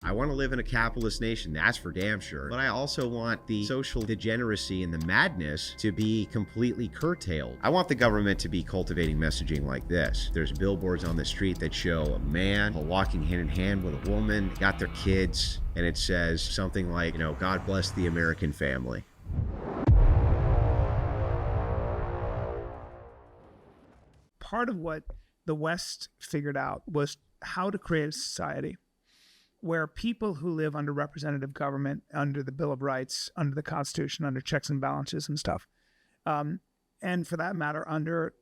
I want to live in a capitalist nation, that's for damn sure. But I also want the social degeneracy and the madness to be completely curtailed. I want the government to be cultivating messaging like this. There's billboards on the street that show a man walking hand in hand with a woman, got their kids, and it says something like, God bless the American family. Part of what the West figured out was how to create a society where people who live under representative government, under the Bill of Rights, under the Constitution, under checks and balances and stuff, and for that matter, under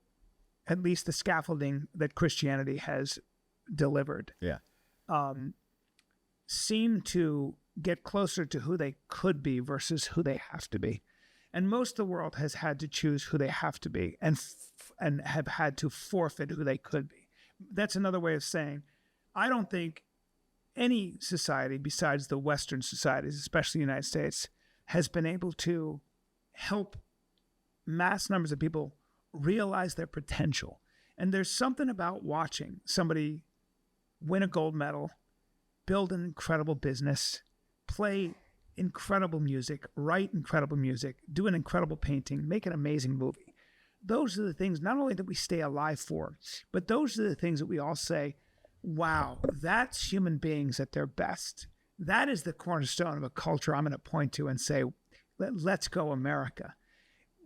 at least the scaffolding that Christianity has delivered, seem to get closer to who they could be versus who they have to be. And most of the world has had to choose who they have to be and have had to forfeit who they could be. That's another way of saying, I don't think any society besides the Western societies, especially the United States, has been able to help mass numbers of people realize their potential. And there's something about watching somebody win a gold medal, build an incredible business, play incredible music, write incredible music, do an incredible painting, make an amazing movie. Those are the things not only that we stay alive for, but those are the things that we all say, wow, that's human beings at their best. That is the cornerstone of a culture I'm going to point to and say, let's go America.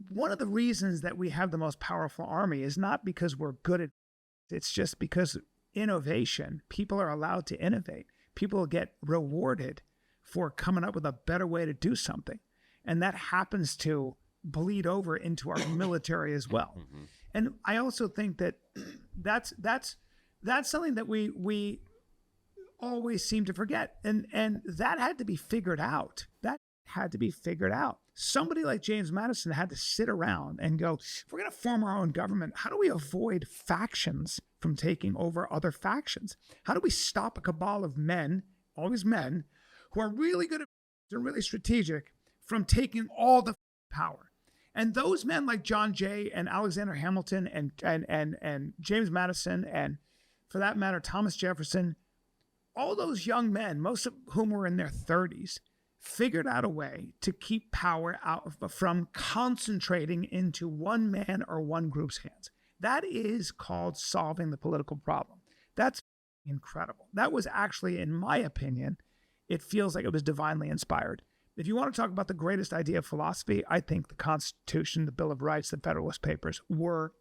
One of the reasons that we have the most powerful army is not because we're good at it. It's just because innovation, people are allowed to innovate. People get rewarded for coming up with a better way to do something. And that happens to bleed over into our military as well. Mm-hmm. And I also think that that's something that we always seem to forget. And that had to be figured out. Somebody like James Madison had to sit around and go, if we're going to form our own government, how do we avoid factions from taking over other factions? How do we stop a cabal of men, always men, who are really good at and really strategic, from taking all the power? And those men like John Jay and Alexander Hamilton and James Madison and, for that matter, Thomas Jefferson, all those young men, most of whom were in their 30s, figured out a way to keep power from concentrating into one man or one group's hands. That is called solving the political problem. That's incredible. That was actually, in my opinion, it feels like it was divinely inspired. If you want to talk about the greatest idea of philosophy, I think the Constitution, the Bill of Rights, the Federalist Papers were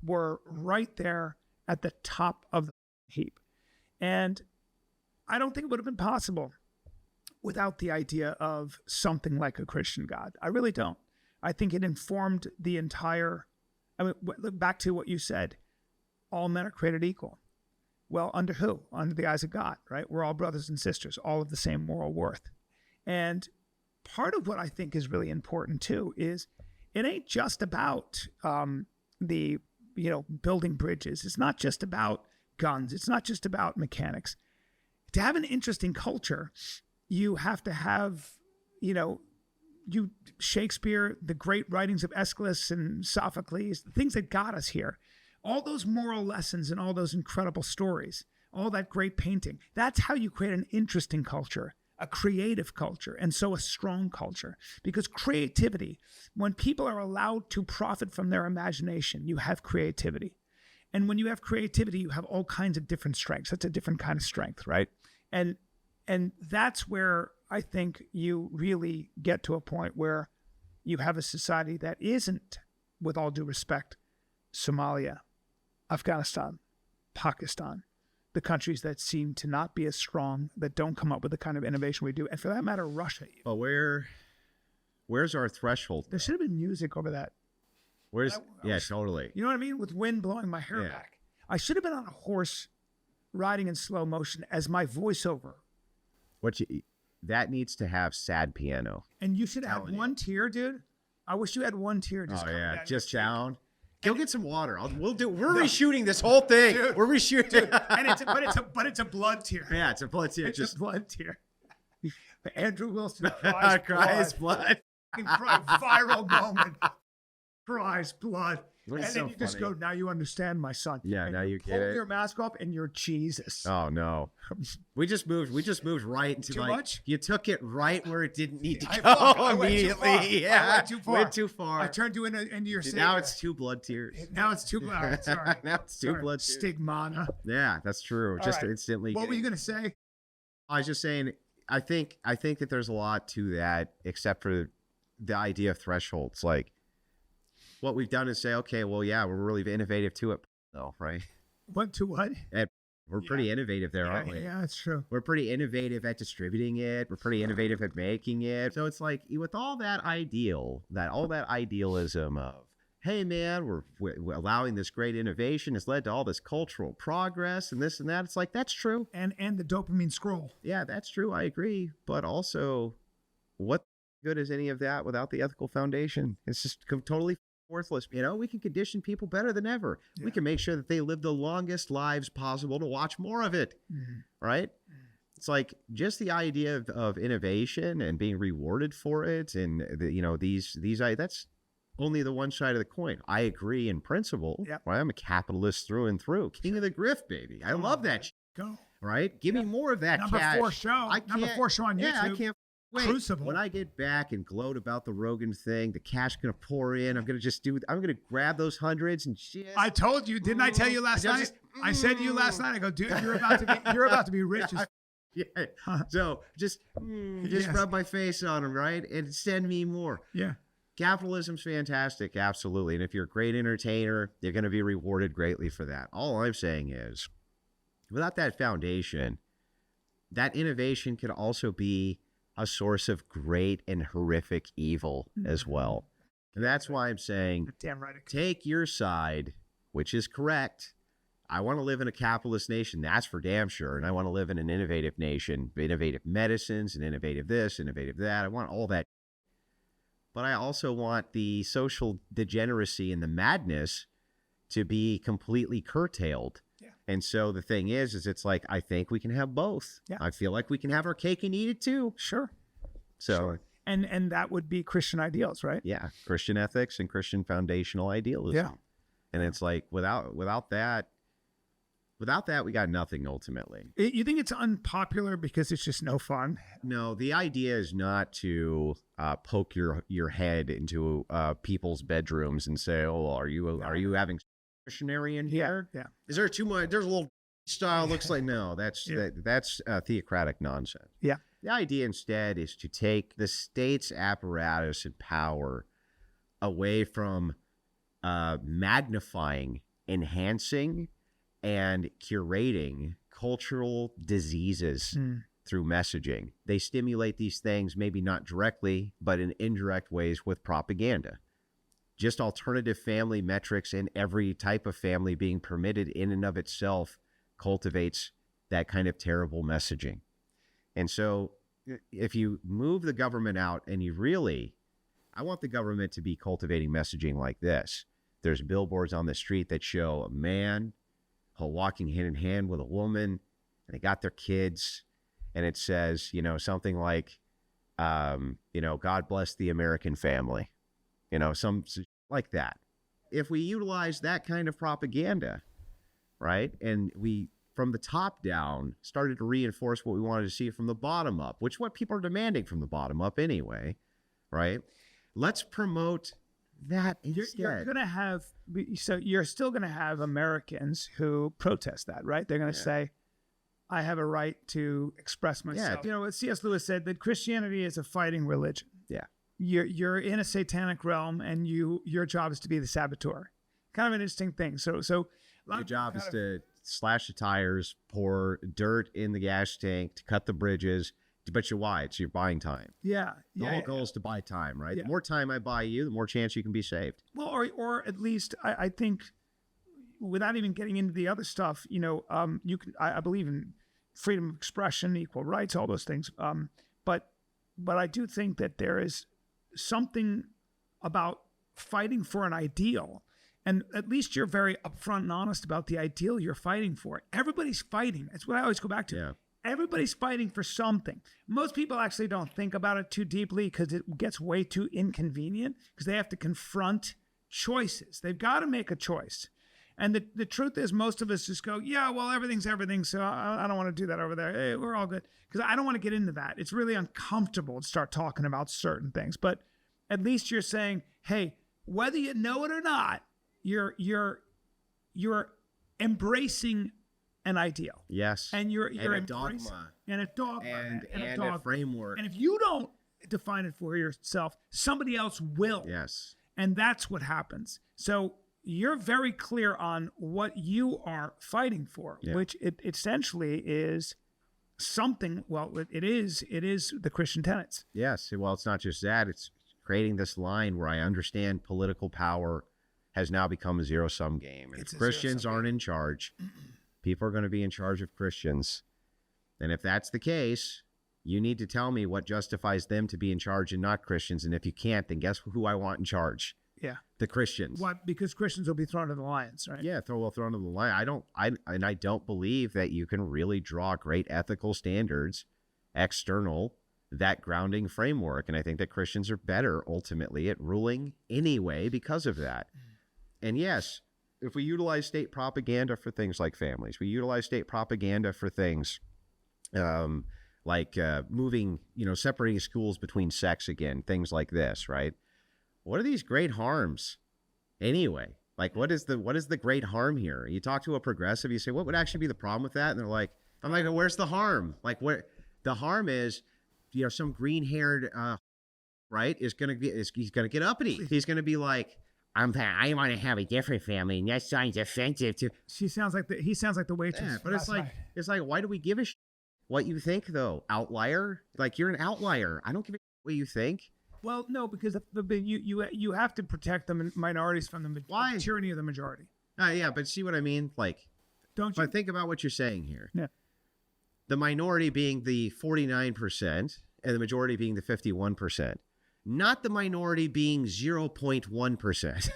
right there at the top of the heap. And I don't think it would have been possible without the idea of something like a Christian God. I really don't. I think it informed the entire, back to what you said, all men are created equal. Well, under who? Under the eyes of God, right? We're all brothers and sisters, all of the same moral worth. And part of what I think is really important too is it ain't just about building bridges. It's not just about guns. It's not just about mechanics. To have an interesting culture, you have to have, Shakespeare, the great writings of Aeschylus and Sophocles, the things that got us here, all those moral lessons and all those incredible stories, all that great painting. That's how you create an interesting culture, a creative culture, and so a strong culture. Because creativity, when people are allowed to profit from their imagination, you have creativity. And when you have creativity, you have all kinds of different strengths. That's a different kind of strength, right? And that's where I think you really get to a point where you have a society that isn't, with all due respect, Somalia, Afghanistan, Pakistan, the countries that seem to not be as strong, that don't come up with the kind of innovation we do. And for that matter, Russia. But where's our threshold? There should have been music over that. Totally. You know what I mean? With wind blowing my hair back. I should have been on a horse riding in slow motion as my voiceover. That needs to have sad piano. And you should have one tear, dude. I wish you had one tear. Just sound. Go get some water. We're reshooting this whole thing. Dude, we're reshooting. Dude, but it's a blood tear. Yeah, it's a blood tear. It's a blood tear. Andrew Wilson cries blood. Viral moment. cries blood. It's And so then you just funny. go, now you understand, my son. Yeah, And now you pull get it. your mask off and you're Jesus. Oh no. We just moved right into Too like much? you took it right where it didn't need to I go fuck, I went too far. immediately. Yeah. I went too far. Went too far. I turned you into your savior. Now it's 2 blood tears. Now it's too blood. Sorry. Now it's 2 Sorry. blood tears. Stigmata. Yeah, that's true. All Just right. instantly. What were you gonna say? I was just saying. I think that there's a lot to that, except for the idea of thresholds. Like what we've done is say, okay, well, yeah, we're really innovative to it, though, right? What to what? And we're pretty innovative there, Yeah, aren't we? yeah, that's true. We're pretty innovative at distributing it. We're pretty innovative at making it. So it's like with all that idealism of, hey man, we're allowing this great innovation has led to all this cultural progress and this and that. It's like, that's true. And the dopamine scroll. Yeah, that's true. I agree. But also, what good is any of that without the ethical foundation? It's just totally worthless. You know, we can condition people better than ever. Yeah. We can make sure that they live the longest lives possible to watch more of it. Mhm. Right? It's like just the idea of innovation and being rewarded for it. And, that's only the one side of the coin. I agree in principle. Yep. Right? I'm a capitalist through and through. King of the grift, baby. I love that shit, Go. right? Give me more of that Number cash. 4 show. Number 4 show on YouTube. Yeah, I can't wait. Crucible. When I get back and gloat about the Rogan thing, the cash gonna pour in. I'm gonna grab those hundreds and shit. I told you, didn't I tell you last night? I said to you last night, I go, dude, you're about to be rich as Yeah. So just Yes. rub my face on them, right? And send me more. yeah. Capitalism's fantastic, absolutely. And if you're a great entertainer, you're going to be rewarded greatly for that. All I'm saying is, without that foundation, that innovation could also be a source of great and horrific evil as well. And that's why I'm saying, Damn right. take your side, which is correct. I want to live in a capitalist nation, that's for damn sure. And I want to live in an innovative nation, innovative medicines and innovative this, innovative that. I want all that. But I also want the social degeneracy and the madness to be completely curtailed. Yeah. And so the thing is it's like, I think we can have both. Yeah. I feel like we can have our cake and eat it too. Sure. So, Sure. And that would be Christian ideals, right? yeah, Christian ethics and Christian foundational idealism. Yeah. And it's like, without that, we got nothing ultimately. You think it's unpopular because it's just no fun? No, the idea is not to poke your head into people's bedrooms and say, "Oh, are you having missionary in here? Yeah. Is there too much? There's a little style looks like no. That's Yeah. that's theocratic nonsense. Yeah. The idea instead is to take the state's apparatus and power away from magnifying, enhancing, and curating cultural diseases through messaging. They stimulate these things, maybe not directly, but in indirect ways with propaganda. Just alternative family metrics and every type of family being permitted in and of itself cultivates that kind of terrible messaging. And so if you move the government out and I want the government to be cultivating messaging like this. There's billboards on the street that show a man walking hand in hand with a woman, and they got their kids, and it says, something like, God bless the American family, some like that. If we utilize that kind of propaganda, right, and we, from the top down, started to reinforce what we wanted to see from the bottom up, which is what people are demanding from the bottom up anyway, right? Let's promote that instead. You're going to have, so you're still going to have Americans who protest that, right? They're going to say, I have a right to express myself. Yeah. What C.S. Lewis said, that Christianity is a fighting religion. Yeah. You're in a satanic realm, and your job is to be the saboteur. Kind of an interesting thing. So your job is to slash the tires, pour dirt in the gas tank, to cut the bridges. But why? It's your buying time. Yeah. The whole goal is to buy time, right? Yeah. The more time I buy you, the more chance you can be saved. Well, or at least I think, without even getting into the other stuff, you can. I believe in freedom of expression, equal rights, all those things. But I do think that there is something about fighting for an ideal, and at least you're very upfront and honest about the ideal you're fighting for. Everybody's fighting. That's what I always go back to. Yeah. Everybody's fighting for something. Most people actually don't think about it too deeply because it gets way too inconvenient, because they have to confront choices. They've got to make a choice. And the truth is, most of us just go, yeah, well, everything's everything, so I don't want to do that over there. Hey, we're all good. Because I don't want to get into that. It's really uncomfortable to start talking about certain things. But at least you're saying, hey, whether you know it or not, you're embracing an ideal. Yes. And you're and a embracing dogma. and a dogma And a a dogma. framework. And if you don't define it for yourself, somebody else will. Yes. And that's what happens. So you're very clear on what you are fighting for, which it essentially is something. Well, it is the Christian tenets. Yes. Well, it's not just that. It's creating this line where I understand political power has now become a zero-sum game. And if Christians aren't in charge, people are going to be in charge of Christians. And if that's the case, you need to tell me what justifies them to be in charge and not Christians. And if you can't, then guess who I want in charge? Yeah. The Christians. What? Because Christians will be thrown to the lions, right? Yeah, thrown to the lion. I don't believe that you can really draw great ethical standards external that grounding framework. And I think that Christians are better ultimately at ruling anyway because of that. And yes, if we utilize state propaganda for things like families, we utilize state propaganda for things like moving, separating schools between sex again, things like this, right? What are these great harms anyway? Like, what is the great harm here? You talk to a progressive, you say, what would actually be the problem with that? And they're like, I'm like, where's the harm? Like, where the harm is, some green-haired, right, he's going to get uppity. He's going to be like, I want to have a different family, and that sounds offensive to. He sounds like the waitress. Yeah, but it's like, why do we give a shit what you think though? Outlier? Like, you're an outlier. I don't give a shit what you think. Well, no, because you have to protect the minorities from the tyranny of the majority. Yeah, but see what I mean? Like, don't you? But think about what you're saying here. Yeah. The minority being the 49% and the majority being the 51%. Not the minority being 0.1%.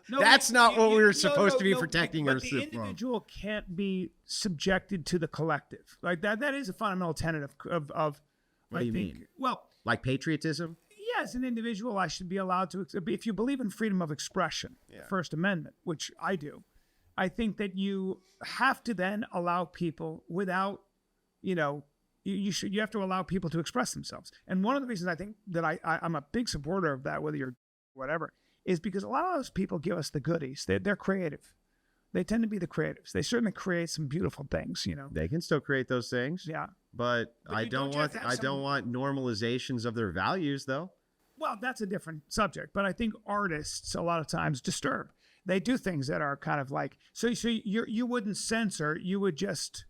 No, that's not what we were supposed to be protecting ourselves from. But the individual can't be subjected to the collective. Like that is a fundamental tenet of what do you mean? Well, like patriotism? Yeah, as an individual, I should be allowed to, if you believe in freedom of expression, First Amendment, which I do, I think that you have to then allow people without, you have to allow people to express themselves. And one of the reasons I think that I'm a big supporter of that, whether you're whatever, is because a lot of those people give us the goodies. They're creative. They tend to be the creatives. They certainly create some beautiful things, They can still create those things. Yeah. But I don't want normalizations of their values, though. Well, that's a different subject. But I think artists a lot of times disturb. They do things that are kind of like so you wouldn't censor. You would just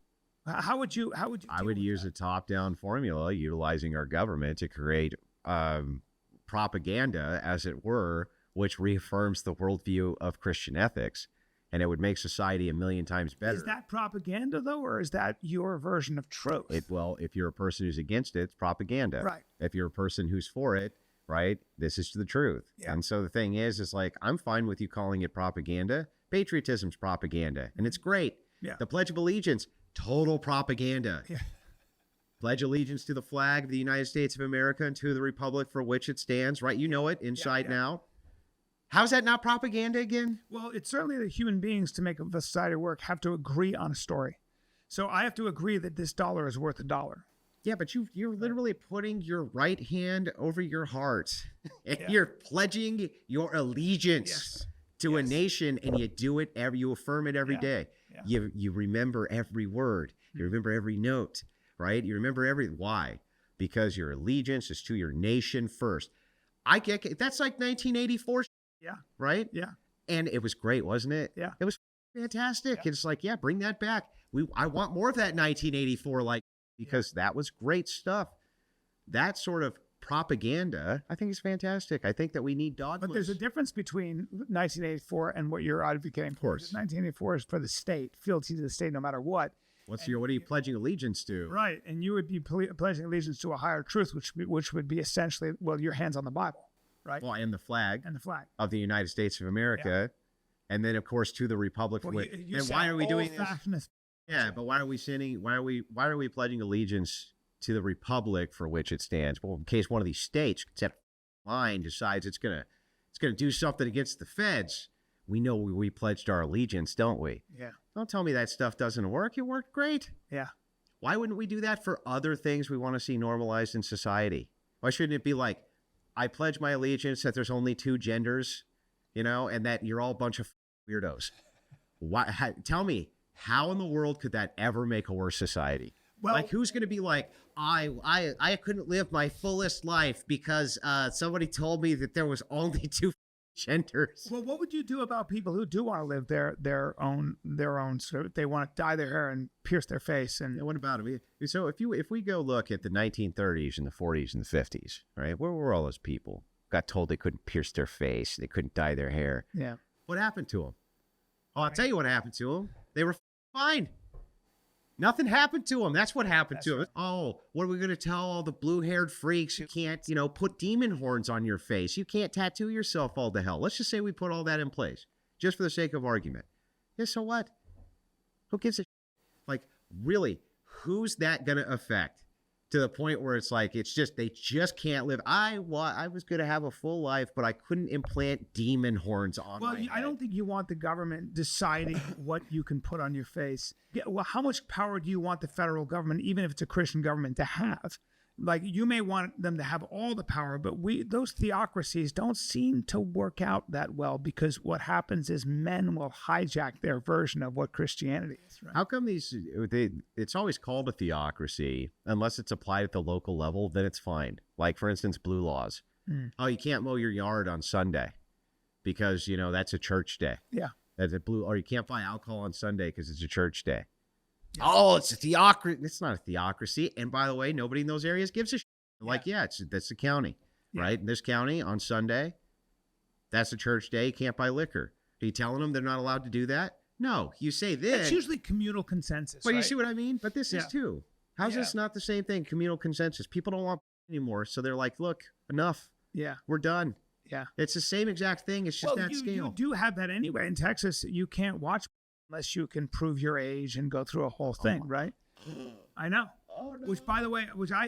how would you? I would use a top-down formula utilizing our government to create propaganda, as it were, which reaffirms the worldview of Christian ethics. And it would make society a million times better. Is that propaganda, though, or is that your version of truth? Well, if you're a person who's against it, it's propaganda. Right. If you're a person who's for it, right, this is the truth. Yeah. And so the thing is like, I'm fine with you calling it propaganda. Patriotism's propaganda, and it's great. Yeah. The Pledge of Allegiance, total propaganda. Yeah. Pledge allegiance to the flag of the United States of America and to the republic for which it stands, right? You know it inside now. How's that not propaganda again? Well, it's certainly that human beings, to make a society work, have to agree on a story. So I have to agree that this dollar is worth $1. Yeah, but you're literally putting your right hand over your heart. And you're pledging your allegiance to a nation, and you do it you affirm it every day. Yeah. You remember every word. You remember every note, right? You remember why? Because your allegiance is to your nation first. I get it. That's like 1984. Yeah. Right? Yeah. And it was great, wasn't it? Yeah. It was fantastic. Yeah. It's like, bring that back. I want more of that 1984, because that was great stuff. That sort of propaganda, I think, is fantastic. I think that we need dogmas. But there's a difference between 1984 and what you're advocating. Of course. 1984 is for the state, fealty to the state no matter what. What are you pledging allegiance to? Right. And you would be pledging allegiance to a higher truth, which would be essentially, your hands on the Bible. Right. Well, and the flag of the United States of America, and then of course to the republic. And why are we doing this? Yeah, but why are we sending? Why are we pledging allegiance to the republic for which it stands? Well, in case one of these states, except line, decides it's gonna It's going to do something against the feds. We know we pledged our allegiance, don't we? Yeah. Don't tell me that stuff doesn't work. It worked great. Yeah. Why wouldn't we do that for other things we want to see normalized in society? Why shouldn't it be like, I pledge my allegiance that there's only 2 genders, and that you're all a bunch of weirdos? Why? Tell me, how in the world could that ever make a worse society? Well, Like, who's going to be like, I couldn't live my fullest life because somebody told me that there was only 2 genders. well, what would you do about people who do want to live their own so they want to dye their hair and pierce their face? And What about it? So if we go look at the 1930s and the 40s and the 50s, right? Where were all those people? Got told they couldn't pierce their face, they couldn't dye their hair. yeah, What happened to them? Oh, I'll tell you what happened to them. They were fine. Nothing happened to them. That's what happened to them. Right. Oh, what are we going to tell all the blue-haired freaks? You can't, put demon horns on your face. You can't tattoo yourself all to hell. Let's just say we put all that in place, just for the sake of argument. Yeah, so what? Who gives a shit? Like, really, who's that going to affect? To the point where it's like, they just can't live. I was going to have a full life, but I couldn't implant demon horns on my head. I don't think you want the government deciding what you can put on your face. Yeah, well, how much power do you want the federal government, even if it's a Christian government, to have? Like, you may want them to have all the power, but those theocracies don't seem to work out that well, because what happens is men will hijack their version of what Christianity is. Right? How come it's always called a theocracy unless it's applied at the local level? Then it's fine. Like, for instance, blue laws. Oh, you can't mow your yard on Sunday because that's a church day. Yeah, that's a blue. Or you can't buy alcohol on Sunday because it's a church day. Oh, it's a theocracy. It's not a theocracy. And by the way, nobody in those areas gives a shit. Like, that's the county, right? In this county on Sunday, that's a church day. You can't buy liquor. Are you telling them they're not allowed to do that? No. You say this. It's usually communal consensus. But right? you see what I mean? But this is too. How's this not the same thing? Communal consensus. People don't want anymore. So they're like, look, enough. Yeah. We're done. Yeah. It's the same exact thing. It's just that scale. You do have that anyway. In Texas, you can't watch unless you can prove your age and go through a whole thing, right? I know. Oh, no. Which, by the way,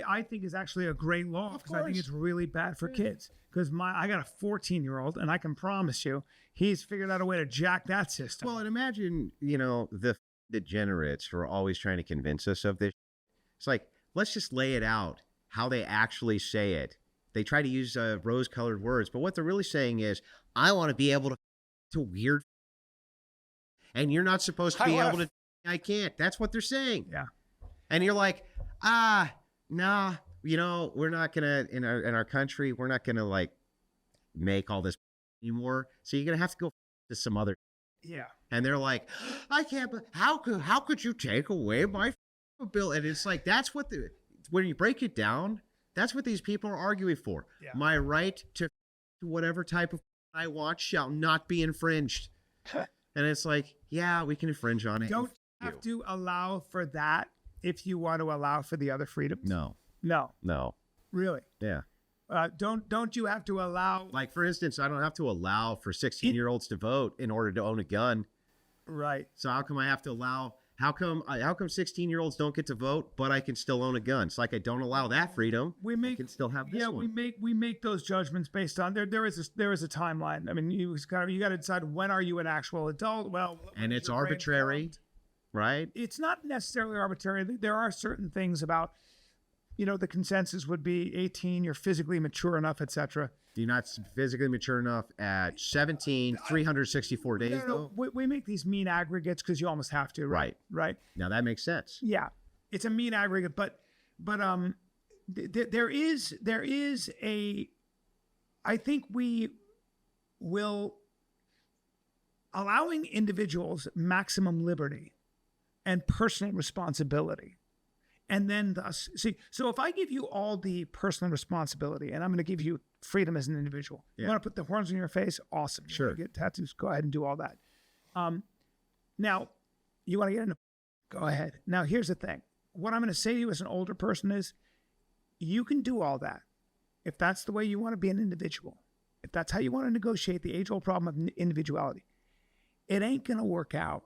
I think is actually a great law, because I think it's really bad for kids. Because I got a 14-year-old, and I can promise you, he's figured out a way to jack that system. Well, and imagine, the degenerates who are always trying to convince us of this. It's like, let's just lay it out, how they actually say it. They try to use rose-colored words, but what they're really saying is, I want to be able to weird. And you're not supposed to be able to. I can't. That's what they're saying. Yeah. And you're like, nah. We're not gonna in our country. We're not gonna like make all this anymore. So you're gonna have to go to some other. Yeah. And they're like, I can't. How could you take away my bill? And it's like, that's what when you break it down, that's what these people are arguing for. Yeah. My right to whatever type of I want shall not be infringed. And it's like, yeah, we can infringe on it. Don't have to allow for that if you want to allow for the other freedoms. No. Really? Yeah. Don't you have to allow? Like, for instance, I don't have to allow for 16-year-olds to vote in order to own a gun. Right. So how come I have to allow? How come 16-year-olds don't get to vote, but I can still own a gun? It's like I don't allow that freedom. I can still have this one. we make those judgments based on there is a timeline. I mean, you got to decide, when are you an actual adult? Well, and it's arbitrary, right? It's not necessarily arbitrary. There are certain things about, the consensus would be 18. You're physically mature enough, etc. You're not physically mature enough at 17, 364 days, though? We make these mean aggregates because you almost have to, right? Right. Now, that makes sense. Yeah. It's a mean aggregate, but there is a, I think we will, allowing individuals maximum liberty and personal responsibility. And then thus, so if I give you all the personal responsibility, and I'm going to give you freedom as an individual, you want to put the horns on your face? Awesome. You sure. Want to get tattoos? Go ahead and do all that. Now, you want to get into, go ahead. Now, here's the thing. What I'm going to say to you as an older person is, you can do all that if that's the way you want to be an individual. If that's how you want to negotiate the age-old problem of individuality. It ain't going to work out.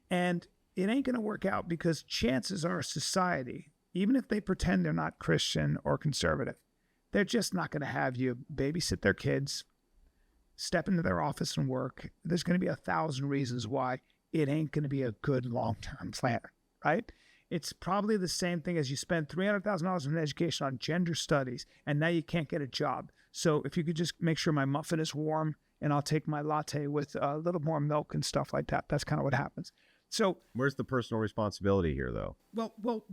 And it ain't going to work out because chances are society, even if they pretend they're not Christian or conservative, they're just not going to have you babysit their kids. step into their office and work, there's going to be 1,000 reasons why it ain't going to be a good long-term plan, right? It's probably the same thing as you spend $300,000 in education on gender studies, and now you can't get a job. So if you could just make sure my muffin is warm, and I'll take my latte with a little more milk and stuff like that. That's kind of what happens. So where's the personal responsibility here, though? Well,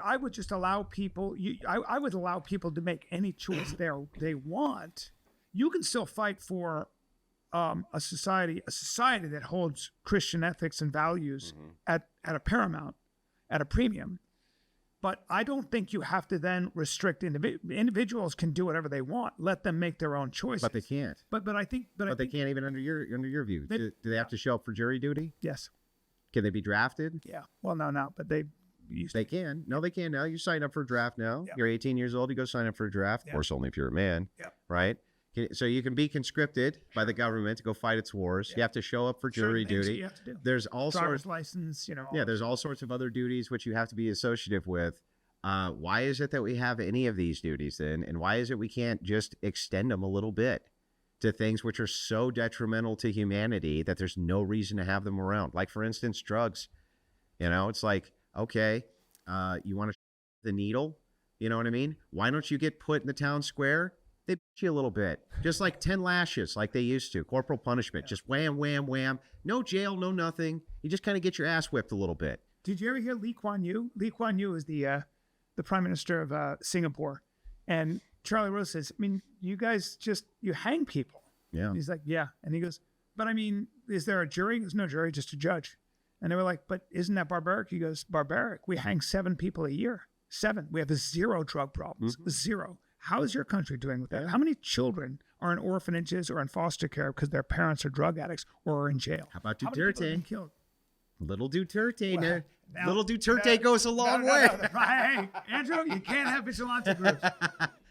I would just allow people. I would allow people to make any choice they want. You can still fight for a society that holds Christian ethics and values at a paramount, at a premium. But I don't think you have to then restrict individuals. Can do whatever they want. Let them make their own choices. But they can't. But I think. But they can't even under your view. Do they have to show up for jury duty? Yes. Can they be drafted? Yeah. Well, no, but they can. No, they can now. You sign up for a draft now. Yep. You're 18 years old. You go sign up for a draft. Yep. Of course, only if you're a man. Yep. Right? So you can be conscripted by the government to go fight its wars. Yep. You have to show up for jury duty. You have to do. There's all driver's sorts. license. There's all sorts of other duties which you have to be associative with. Why is it that we have any of these duties then? And why is it we can't just extend them a little bit to things which are so detrimental to humanity that there's no reason to have them around? Like, for instance, drugs. It's like, okay, you want to the needle? You know what I mean? Why don't you get put in the town square? They beat you a little bit. Just like 10 lashes like they used to. Corporal punishment. Just wham, wham, wham. No jail, no nothing. You just kind of get your ass whipped a little bit. Did you ever hear Lee Kuan Yew? Lee Kuan Yew is the Prime Minister of Singapore. And Charlie Rose says, I mean, you guys you hang people. Yeah. And he's like, yeah. And he goes, but I mean, is there a jury? There's no jury, just a judge. And they were like, but isn't that barbaric? He goes, barbaric. We hang 7 people a year. 7. We have 0 drug problems. 0. How is your country doing with that? Yeah. How many children are in orphanages or in foster care because their parents are drug addicts or are in jail? How about Duterte? How many people have been killed? Little Duterte. Little Duterte goes a long way. Hey, Andrew, you can't have vigilante groups.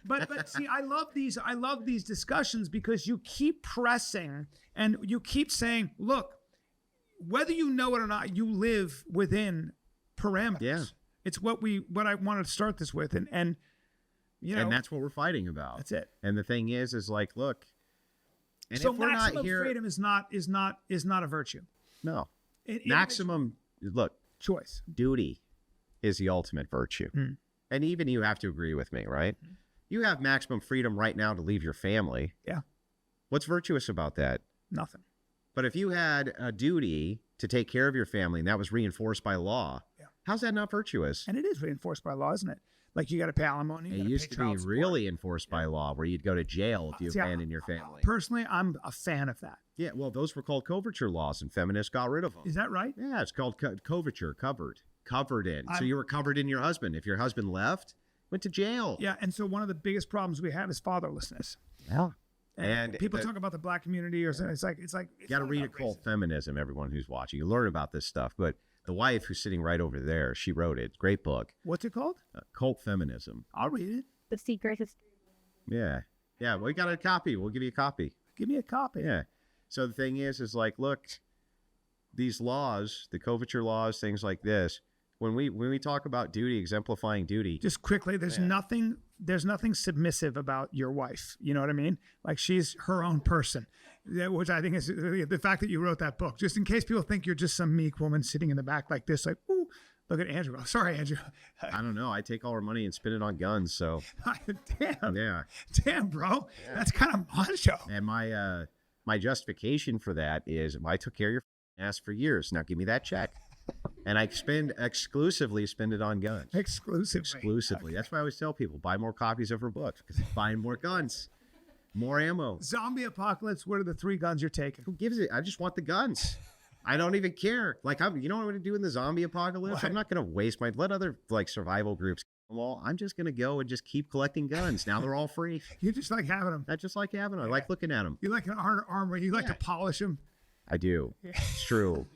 But see, I love these discussions because you keep pressing and you keep saying, look, whether you know it or not, you live within parameters. Yeah. It's what I wanted to start this with. And that's what we're fighting about. That's it. And the thing is like, look, and so if we're maximum not here, freedom is not a virtue. No. Maximum, look, choice. Duty is the ultimate virtue. And even you have to agree with me, right? You have maximum freedom right now to leave your family. Yeah. What's virtuous about that? Nothing. But if you had a duty to take care of your family and that was reinforced by law, how's that not virtuous? And it is reinforced by law, isn't it? Like you got to pay alimony. It used to be really enforced by law where you'd go to jail if you abandoned your family. Personally, I'm a fan of that. Yeah, well, those were called coverture laws and feminists got rid of them. Is that right? Yeah, it's called coverture, covered in. So you were covered in your husband. If your husband left, went to jail. Yeah, and so one of the biggest problems we have is fatherlessness. Yeah. And people talk about the black community or something. It's like you got to read Cult Feminism, everyone who's watching. You learn about this stuff, but the wife who's sitting right over there, she wrote it. Great book. What's it called? Cult Feminism. I'll read it. The Secret History. Yeah. Yeah, we got a copy. We'll give you a copy. Give me a copy. Yeah. So the thing is like, look, these laws, the coverture laws, things like this, when we talk about duty, exemplifying duty. Just quickly, there's nothing submissive about your wife. You know what I mean? Like she's her own person, which I think is the fact that you wrote that book. Just in case people think you're just some meek woman sitting in the back like this, like, ooh, look at Andrew. Sorry, Andrew. I don't know. I take all our money and spend it on guns. So damn. Yeah. Damn, bro. Yeah. That's kind of macho. And my justification for that is I took care of your ass for years. Now give me that check. And I exclusively spend it on guns. Exclusively. Okay. That's why I always tell people, buy more copies of her books because buying more guns, more ammo. Zombie apocalypse, what are the 3 guns you're taking? Who gives it? I just want the guns. I don't even care. Like, you know what I'm going to do in the zombie apocalypse? What? I'm not going to let other survival groups kill them all. I'm just going to go and just keep collecting guns. Now they're all free. You just like having them. I just like having them. I like looking at them. You like an armor. You like to polish them. I do. It's true.